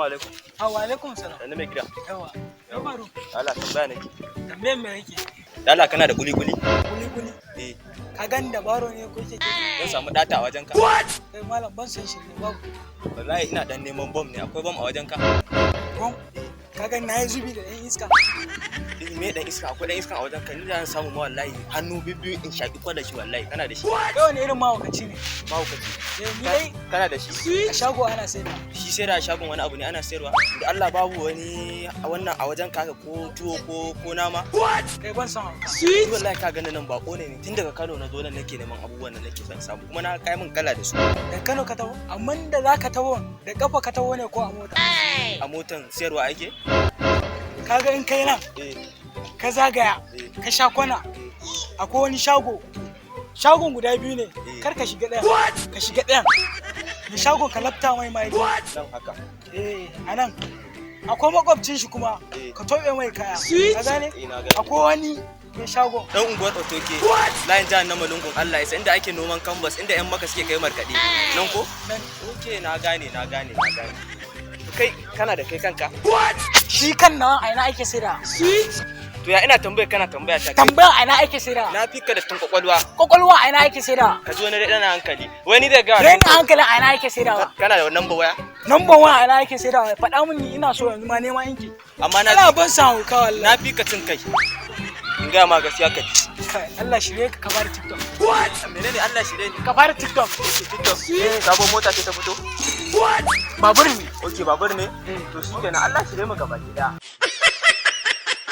alaikum. Wa alaikum salam. Sannu mai gida. Yawa. Ya faru. Allah tambaya nake. Tambayan me yake? Allah kana da kuli-kuli? Kuli-kuli. Eh. Ka gani da baro ne ko keke? Zan samu data a wajen ka. Kai malam ban san shi ne babu. Wallahi ina dan neman bom ne. Akwai bom a wajen ka? Bom? Ka gani na yi zubi da ɗan iska. Me dan iska? Akwai dan iska a wajen ka. Ni da zan samu ma wallahi hannu bibbiyu in shaki kwada shi wallahi. Kana da shi? Kai wani irin mahaukaci ne? Mahaukaci. Ni dai Kana da shi? a shago ana sayarwa. Shi sai da shagon wani abu ne ana sayarwa. Da Allah babu wani a wannan a wajen ka ko tuwo ko nama? Kai ban san hauka. Ni wallahi ka gani nan bako ne tun daga Kano na zo nan nake neman abubuwan da nake son samu kuma na kai min kala da su. Da Kano ka taho? Amma da za ka taho da kafa ka taho ne ko a mota? A motan sayarwa ake? Kaga in kai nan Eh. ka zagaya ka sha kwana akwai wani shagon guda biyu ne kar ka shiga ɗayan ka shiga ɗayan da shagon ka lafta mai Nan haka. a nan akwai makwabcin shi kuma ka tobe mai kaya ka gane akwai wani mai shagon Dan unguwar Otoke. Layin jihar na Malungun Allah ya san inda ake noman canvas inda yan maka suke kai markaɗe. Nan ko? nan Oke na gane. Kai kana da kai kanka? shi kan nawa a ina ake saida To ya ina tambaya kana tambaya ta. tambaya a ina ake saida Na fi ka da tun kwakwalwa. kwakwalwa a ina ake saida Ka zo na dai dana hankali. Wani da ga raina hankalin a ina ake saida kana da number waya? number one a ina ake saida faɗa min ni ina so yanzu ma nema yanki Amma ana ban samu ka wallahi na fi ka cin kai. In ga ma gaskiya ka ji. Kai, Allah shirye ka fara TikTok Menene Allah shirye ni? ka fara TikTok TikTok. Sabon mota ce ta fito. babur ne Oke babur ne? To shikenan Allah shirye mu gaba ki daya.